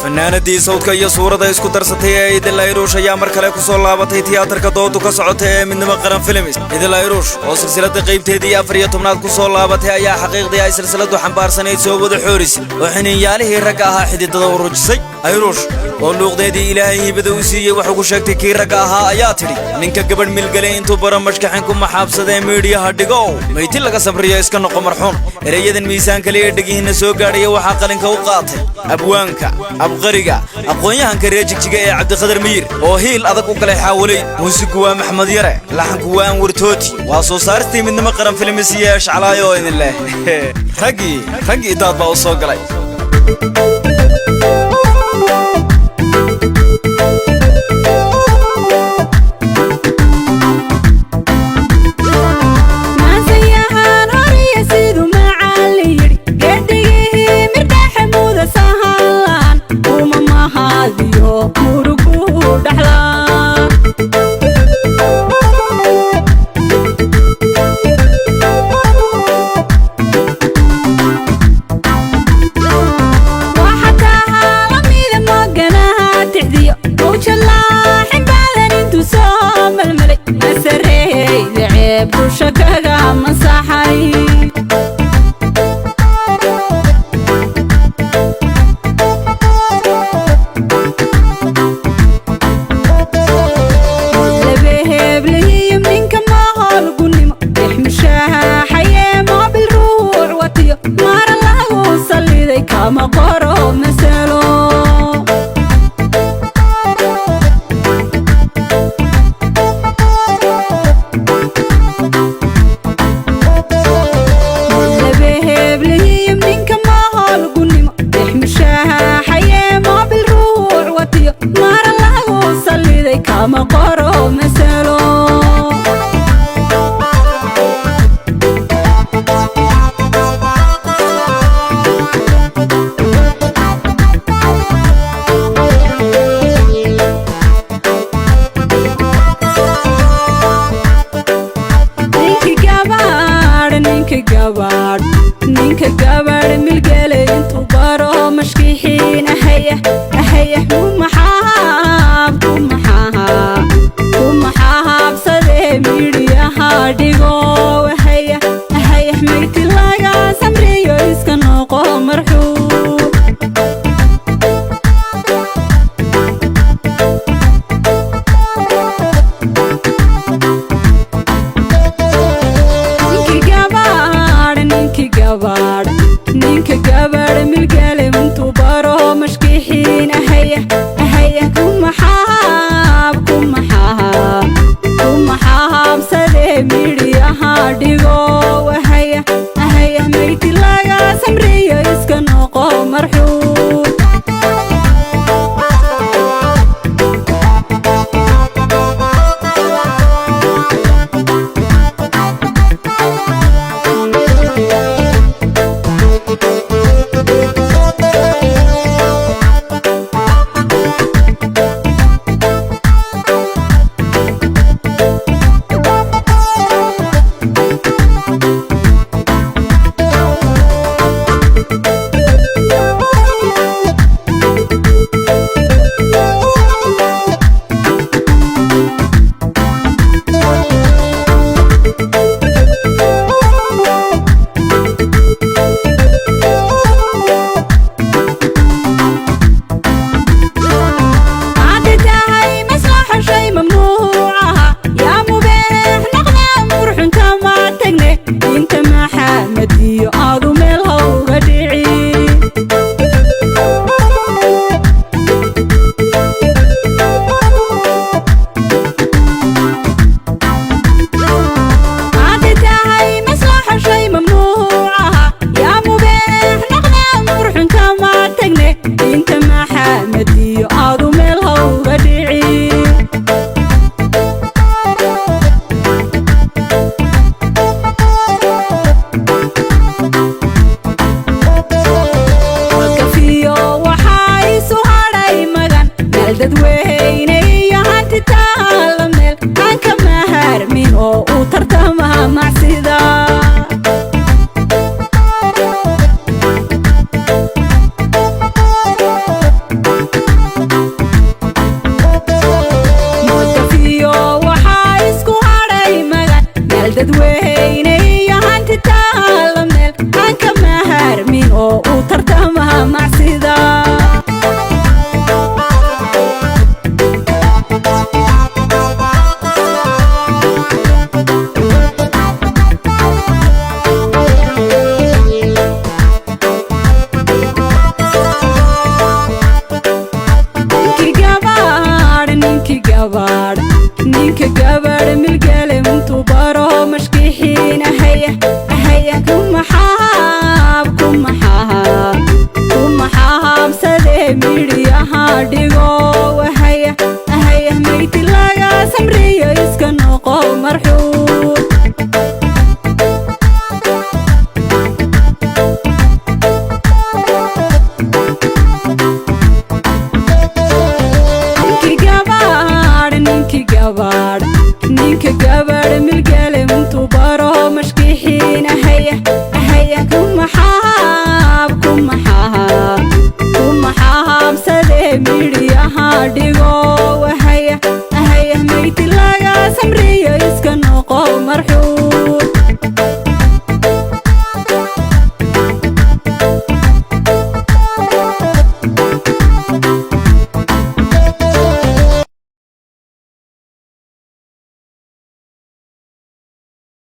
fanaanadii sawdka iyo suurada isku darsatay ee Idil Ayruush ayaa mar kale ku soo laabatay tiyaatarka doodu ka socotay ee midnimo qaran films. Idil Ayruush oo silsilada qaybteedii 14aad ku soo laabatay ayaa xaqiiqdii ay silsiladu xambaarsanayd soo wada xooris oo xininyaalihii ragga ahaa xididada u rujisay. Ayruush oo luuqdeedii Ilaahay hibada u siiyay waxa uu sheegtay kii ragga ahaa ayaa tiri ninka gabadh milgalay intuu barnaamijkan ku maxaabsaday meediyaha dhigo meyti laga sabriyo iska noqo marxuun erayadan miisaanka leeyahay dhagihiina soo gaadhay waxa qalinka u qaatay abwaanka abqariga aqoonyahanka reejigjiga ee Cabdiqadar Miyir oo hiil adag u kala xawilay muusigu waa Maxamed Yare laxanku waa Anwar Tooti waa soo saartay midnimo qaran films iyo shaclaayo idin leh ragi dad baa u soo galay dhigo wahaya ahaya mayti laga samriyo iska noqo marxuum ninka gabar milgale intu baro mashkixiin ahaya ahaya kumaxaab sade midhiyaha dhigo